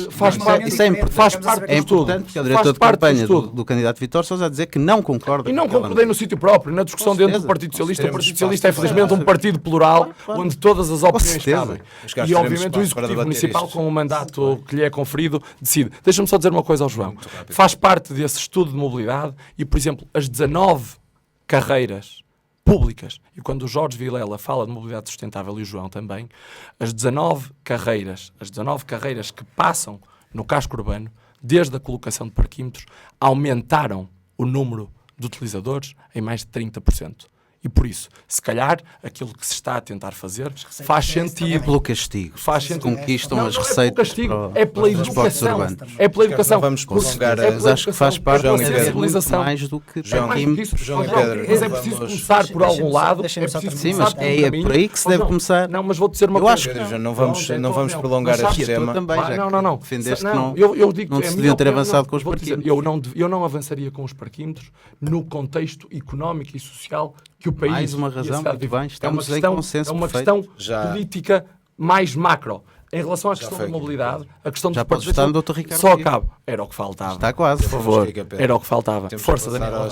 é importante, porque o diretor de campanha do candidato Vítor Sousa a dizer que não concorda. E não concordei no sítio próprio, na discussão dentro do Partido Socialista. O Partido Socialista é, felizmente, um partido plural, onde todas as opiniões cabem. E, obviamente, o Executivo Municipal, com o mandato que lhe é conferido, decide. Deixa-me só dizer uma coisa ao João. Faz parte desse estudo de mobilidade e, por exemplo, as 19 carreiras públicas, e quando o Jorge Vilela fala de mobilidade sustentável e o João também, as 19 carreiras que passam no casco urbano, desde a colocação de parquímetros, aumentaram o número de utilizadores em mais de 30%. E por isso, se calhar, aquilo que se está a tentar fazer faz sentido. É pelo castigo. Faz sentido. Conquistam as receitas. É pela educação. É pela educação. Vamos prolongar. Mas acho que faz parte da sensibilização. Mais do que João e Pedro. Mas é preciso começar por algum lado. Sim, mas é por aí que se deve começar. Não, mas vou dizer uma coisa. Pedro, não vamos prolongar este tema. Não. Defendeste que não se deviam ter avançado com os parquímetros. Eu não avançaria com os parquímetros no contexto económico e social que o país... Mais uma razão, muito bem, estamos em consenso. É uma questão política mais macro. Em relação à questão da mobilidade, a questão já pode estar no Dr. Ricardo. Só acabo. Era o que faltava. Está quase. Por favor. Era o que faltava. Força, Daniel.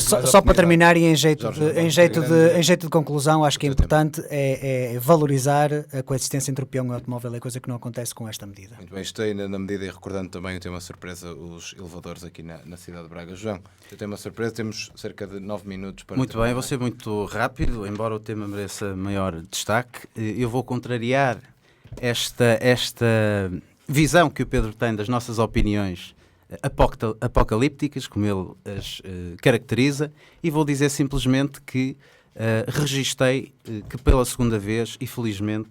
Só para terminar e em jeito de conclusão, acho que é importante é valorizar a coexistência entre o peão e o automóvel, é coisa que não acontece com esta medida. Muito bem, estou na medida e recordando também o tema surpresa, os elevadores aqui na cidade de Braga. João, eu tenho uma surpresa, temos cerca de 9 minutos para... Muito bem, vou ser muito rápido, embora o tema mereça maior destaque. Eu vou contrariar esta visão que o Pedro tem das nossas opiniões apocalípticas, como ele as caracteriza, e vou dizer simplesmente que registrei que pela segunda vez, e felizmente,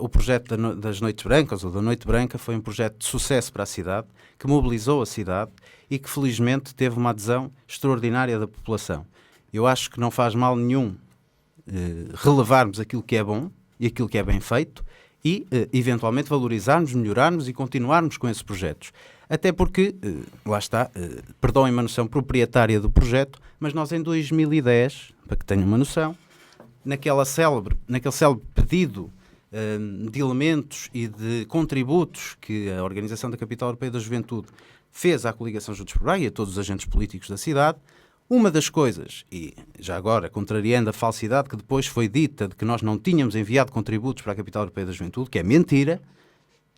o projeto das Noites Brancas, ou da Noite Branca, foi um projeto de sucesso para a cidade, que mobilizou a cidade e que felizmente teve uma adesão extraordinária da população. Eu acho que não faz mal nenhum relevarmos aquilo que é bom e aquilo que é bem feito e, eventualmente, valorizarmos, melhorarmos e continuarmos com esses projetos. Até porque, lá está, perdoem-me a noção proprietária do projeto, mas nós em 2010, para que tenham uma noção, naquele célebre pedido de elementos e de contributos que a Organização da Capital Europeia da Juventude fez à coligação Juntos por Braga e a todos os agentes políticos da cidade, uma das coisas, e já agora contrariando a falsidade que depois foi dita de que nós não tínhamos enviado contributos para a Capital Europeia da Juventude, que é mentira,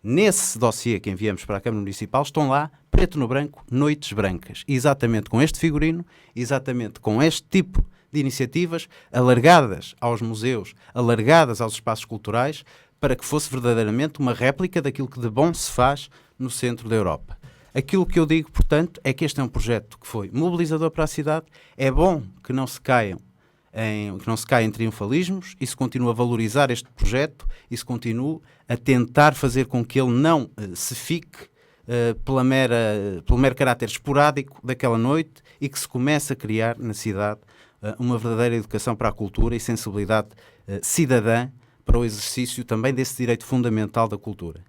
nesse dossiê que enviamos para a Câmara Municipal estão lá, preto no branco, Noites Brancas. Exatamente com este figurino, exatamente com este tipo de iniciativas, alargadas aos museus, alargadas aos espaços culturais, para que fosse verdadeiramente uma réplica daquilo que de bom se faz no centro da Europa. Aquilo que eu digo, portanto, é que este é um projeto que foi mobilizador para a cidade. É bom que não se caia em triunfalismos e se continue a valorizar este projeto e se continue a tentar fazer com que ele não se fique pelo mero caráter esporádico daquela noite e que se comece a criar na cidade uma verdadeira educação para a cultura e sensibilidade cidadã para o exercício também desse direito fundamental da cultura.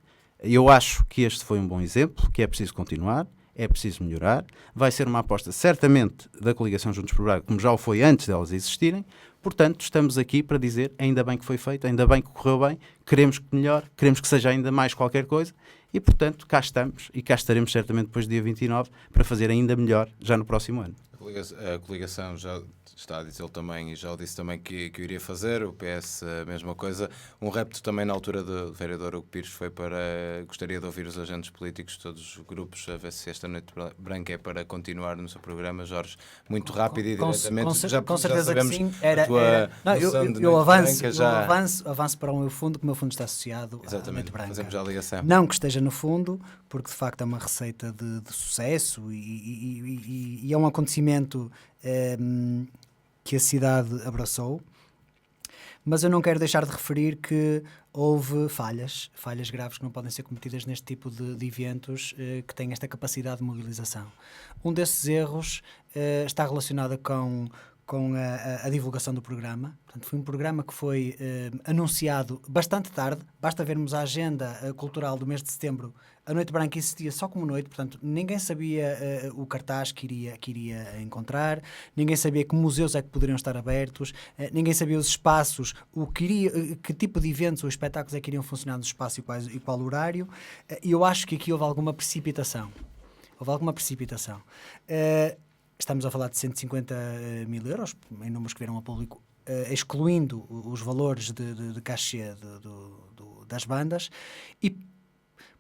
Eu acho que este foi um bom exemplo, que é preciso continuar, é preciso melhorar. Vai ser uma aposta, certamente, da coligação Juntos por Braga, como já o foi antes delas existirem. Portanto, estamos aqui para dizer, ainda bem que foi feito, ainda bem que correu bem, queremos que melhore, queremos que seja ainda mais qualquer coisa. E, portanto, cá estamos e cá estaremos certamente depois do dia 29 para fazer ainda melhor já no próximo ano. A coligação já está a dizer também, e já o disse também que eu iria fazer, o PS a mesma coisa. Um repto também na altura do vereador Hugo Pires foi gostaria de ouvir os agentes políticos de todos os grupos, a ver se esta Noite Branca é para continuar no seu programa. Jorge, muito rápido e diretamente. Com certeza que sim. Eu avanço para o meu fundo, que o meu fundo está associado à Noite Branca. Fazemos já a ligação. Não que esteja no fundo, porque de facto é uma receita de sucesso e é um acontecimento que a cidade abraçou, mas eu não quero deixar de referir que houve falhas graves que não podem ser cometidas neste tipo de eventos que têm esta capacidade de mobilização. Um desses erros está relacionado com a divulgação do programa. Portanto, foi um programa que foi anunciado bastante tarde. Basta vermos a agenda cultural do mês de setembro. A Noite Branca existia só como noite, portanto, ninguém sabia o cartaz que iria encontrar, ninguém sabia que museus é que poderiam estar abertos, ninguém sabia os espaços, que tipo de eventos ou espetáculos é que iriam funcionar no espaço e qual horário. E eu acho que aqui houve alguma precipitação. Estamos a falar de 150 mil euros, em números que vieram a público, excluindo os valores de cachê das bandas, e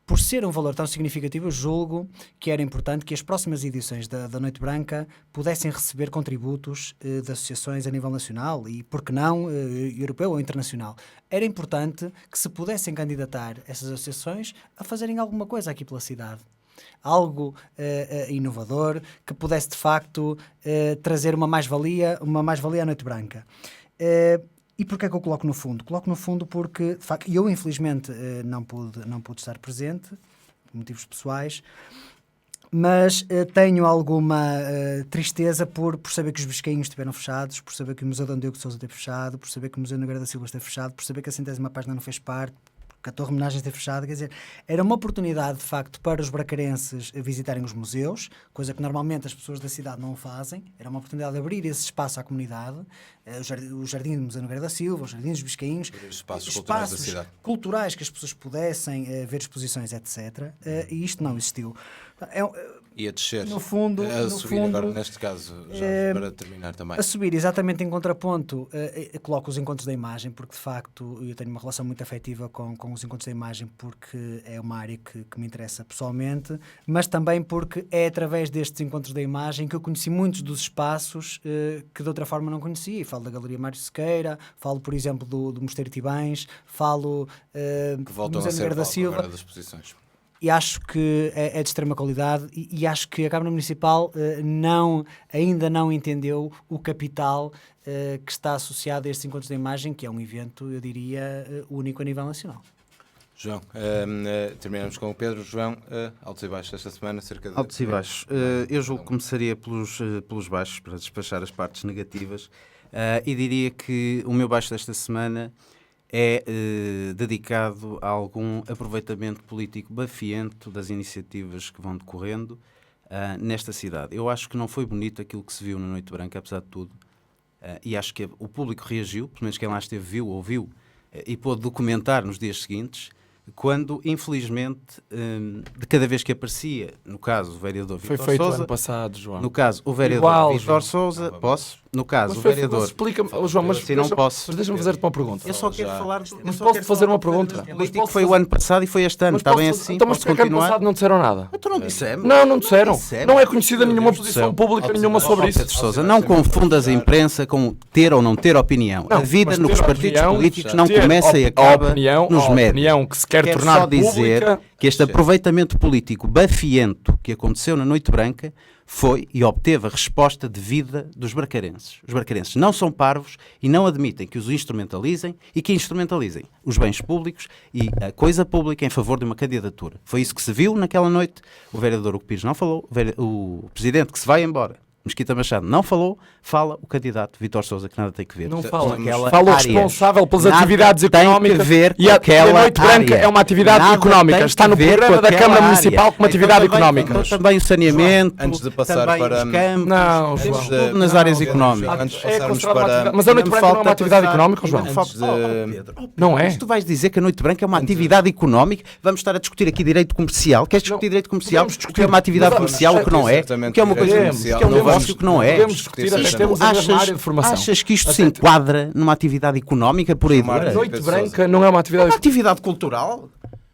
por ser um valor tão significativo, eu julgo que era importante que as próximas edições da Noite Branca pudessem receber contributos de associações a nível nacional e, por que não, europeu ou internacional. Era importante que se pudessem candidatar essas associações a fazerem alguma coisa aqui pela cidade. Algo inovador, que pudesse de facto trazer uma mais-valia à Noite Branca. E porquê é que eu coloco no fundo? Coloco no fundo porque, de facto, eu infelizmente não pude estar presente, por motivos pessoais, mas tenho alguma tristeza por saber que os Biscainhos estiveram fechados, por saber que o Museu Dom Diogo de Sousa esteve fechado, por saber que o Museu Nogueira da Silva esteve fechado, por saber que a 100ª página não fez parte, que a Torre de Homenagens esteve fechada. Quer dizer, era uma oportunidade, de facto, para os bracarenses visitarem os museus, coisa que normalmente as pessoas da cidade não fazem. Era uma oportunidade de abrir esse espaço à comunidade, o Jardim do Museu Nogueira da Silva, os Jardins dos Biscainhos, espaços culturais da cidade, culturais que as pessoas pudessem ver exposições, etc. E isto não existiu. E a descer, no fundo, subir agora, neste caso, já para terminar também. A subir, exatamente em contraponto, coloco os encontros da imagem, porque de facto eu tenho uma relação muito afetiva com os encontros da imagem, porque é uma área que me interessa pessoalmente, mas também porque é através destes encontros da imagem que eu conheci muitos dos espaços que de outra forma não conhecia. Falo da Galeria Mário Sequeira, falo, por exemplo, do Mosteiro Tibães, falo que voltam do Museu a ser da Silva. Agora das exposições. E acho que é de extrema qualidade e acho que a Câmara Municipal ainda não entendeu o capital que está associado a estes encontros da imagem, que é um evento, eu diria, único a nível nacional. João, terminamos com o Pedro. João, altos e baixos esta semana, cerca de... Altos e baixos. Eu julgo que começaria pelos baixos, para despachar as partes negativas, e diria que o meu baixo desta semana é dedicado a algum aproveitamento político bafiento das iniciativas que vão decorrendo nesta cidade. Eu acho que não foi bonito aquilo que se viu na Noite Branca, apesar de tudo, e acho que o público reagiu, pelo menos quem lá esteve viu, ouviu, e pôde documentar nos dias seguintes, quando, infelizmente, de cada vez que aparecia, no caso, o vereador Vítor Sousa... Foi feito ano passado, João. No caso, o vereador Vítor Sousa... Posso? No caso, o vereador... Explica-me, João, mas não posso. Mas deixa-me fazer-te uma pergunta. Eu só quero falar... Mas posso fazer uma pergunta? Foi o ano passado e foi este ano. Está bem assim? Então, mas porque ano passado não disseram nada? Tu não dissemos? Não disseram. Não é conhecida nenhuma posição pública nenhuma sobre isso. Pedro Sousa, não confundas a imprensa com ter ou não ter opinião. A vida nos partidos políticos não começa e acaba nos médios. Que se quer tornar pública... dizer que este aproveitamento político bafiento que aconteceu na Noite Branca foi e obteve a resposta devida dos bracarenses. Os bracarenses não são parvos e não admitem que os instrumentalizem e que instrumentalizem os bens públicos e a coisa pública em favor de uma candidatura. Foi isso que se viu naquela noite. O vereador Hugo Pires não falou, o presidente que se vai embora, Mesquita Machado, não falou, fala o candidato Vítor Sousa, que nada tem que ver. Não fala, fala o responsável pelas atividades económicas. E a Noite Branca é uma atividade económica. Está no programa da Câmara Municipal como atividade económica. Também o saneamento, antes de passar também para os campos, não, tudo nas áreas económicas. Antes de passarmos para... Mas a Noite Branca não é uma atividade económica, João? Não é? Mas tu vais dizer que a Noite Branca é uma atividade económica? Vamos estar a discutir aqui direito comercial? Queres discutir direito comercial? Que é uma atividade comercial ou que não é? Que é uma coisa comercial? negócio que não é. Podemos discutir, até temos a mesma área de formação. Achas que isto se enquadra numa atividade económica por aí dura? A Noite Branca não é uma atividade... É uma atividade cultural?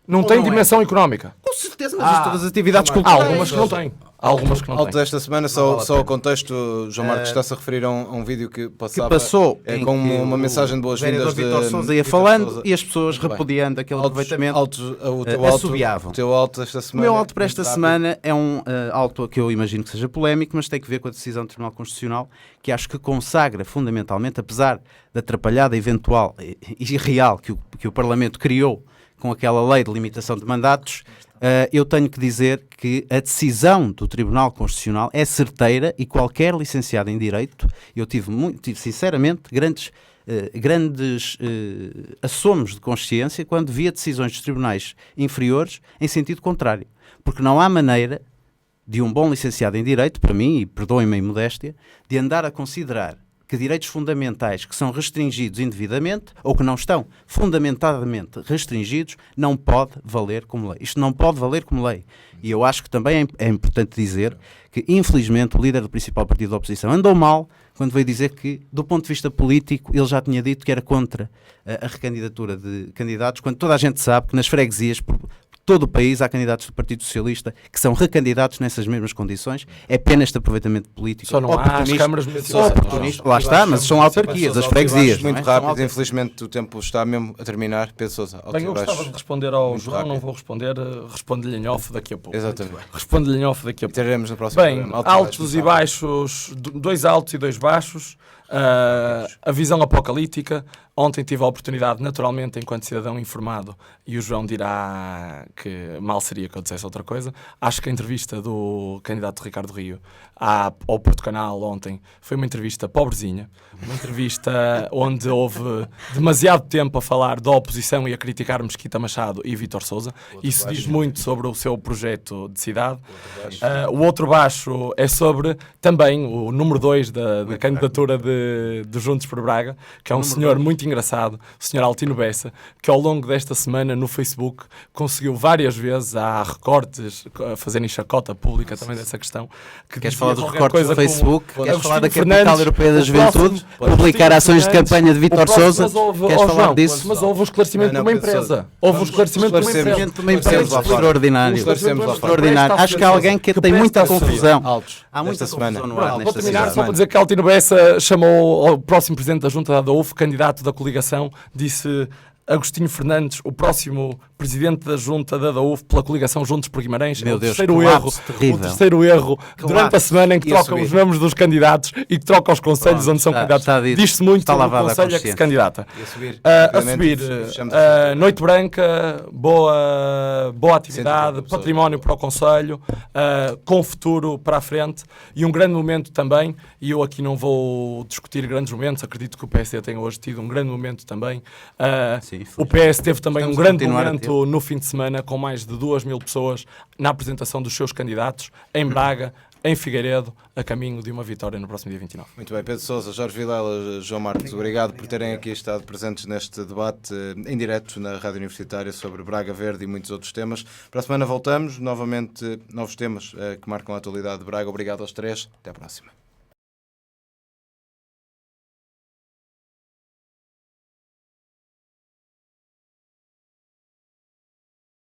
Não tem dimensão económica. Com certeza, mas todas as atividades culturais... Há algumas que não têm. Algumas que não têm. Desta semana, só o contexto, João Marcos está-se a referir a um vídeo que passou com uma mensagem de boas-vindas de Vítor Sousa ia falando e as pessoas repudiando aquele aproveitamento assobiavam. O teu alto esta semana... O meu alto para esta semana é um alto que eu imagino que seja polémico, mas tem que ver com a decisão do Tribunal Constitucional, que acho que consagra fundamentalmente, apesar da atrapalhada eventual e real que o Parlamento criou com aquela lei de limitação de mandatos, eu tenho que dizer que a decisão do Tribunal Constitucional é certeira e qualquer licenciado em Direito, eu tive sinceramente grandes assomos de consciência quando via decisões dos tribunais inferiores em sentido contrário, porque não há maneira de um bom licenciado em Direito, para mim, e perdoem-me a imodéstia, de andar a considerar que direitos fundamentais que são restringidos indevidamente ou que não estão fundamentadamente restringidos não pode valer como lei. Isto não pode valer como lei. E eu acho que também é importante dizer que, infelizmente, o líder do principal partido da oposição andou mal quando veio dizer que, do ponto de vista político, ele já tinha dito que era contra a recandidatura de candidatos, quando toda a gente sabe que nas freguesias... todo o país há candidatos do Partido Socialista que são recandidatos nessas mesmas condições. É pena este aproveitamento político. Só não há as câmaras municipais. Lá está, mas são autarquias, as freguesias. Muito rápido, infelizmente o tempo está mesmo a terminar. Pedro Sousa, bem, eu gostava de responder ao João, não vou responder, respondo-lhe em off daqui a pouco. Exatamente. Respondo-lhe em off daqui a pouco. Teremos no próximo programa. Altos e baixos, 2 altos e 2 baixos. A visão apocalíptica. Ontem tive a oportunidade, naturalmente, enquanto cidadão informado, e o João dirá que mal seria que eu dissesse outra coisa. Acho que a entrevista do candidato Ricardo Rio ao Porto Canal ontem foi uma entrevista pobrezinha, uma entrevista onde houve demasiado tempo a falar da oposição e a criticar Mesquita Machado e Vítor Sousa. Isso diz muito sobre o seu projeto de cidade. O outro baixo é sobre também o número 2 da candidatura de Juntos por Braga, que é um senhor muito engraçado, o Sr. Altino Bessa, que ao longo desta semana no Facebook conseguiu várias vezes, há recortes a fazerem chacota pública também dessa questão. Queres falar dos recortes do Facebook? Queres falar da Capital Europeia da Juventude? Publicar ações de campanha de Vítor Sousa? Queres falar disso? Mas houve o esclarecimento de uma empresa. Houve o esclarecimento de uma empresa. Extraordinário. Acho que há alguém que tem muita confusão. Há muita confusão no ar. Vou terminar só para dizer que Altino Bessa chamou ao próximo presidente da Junta da ADOUF, candidato da coligação, disse Agostinho Fernandes, o próximo presidente da Junta da ADOUF pela coligação Juntos por Guimarães. Meu Deus, o terceiro erro durante a semana em que trocam os nomes dos candidatos e que trocam os conselhos onde são candidatos. Diz-se muito sobre o conselho a que se candidata. A subir, Noite Branca, boa atividade, património para o conselho, com futuro para a frente e um grande momento também, e eu aqui não vou discutir grandes momentos, acredito que o PSD tenha hoje tido um grande momento também. O PS teve também um grande momento no fim de semana, com mais de 2.000 pessoas na apresentação dos seus candidatos em Braga, em Figueiredo, a caminho de uma vitória no próximo dia 29. Muito bem, Pedro Sousa, Jorge Vilela, João Marcos, obrigado por terem aqui estado presentes neste debate em direto na Rádio Universitária sobre Braga Verde e muitos outros temas. Para a semana voltamos, novamente novos temas que marcam a atualidade de Braga. Obrigado aos três, até à próxima.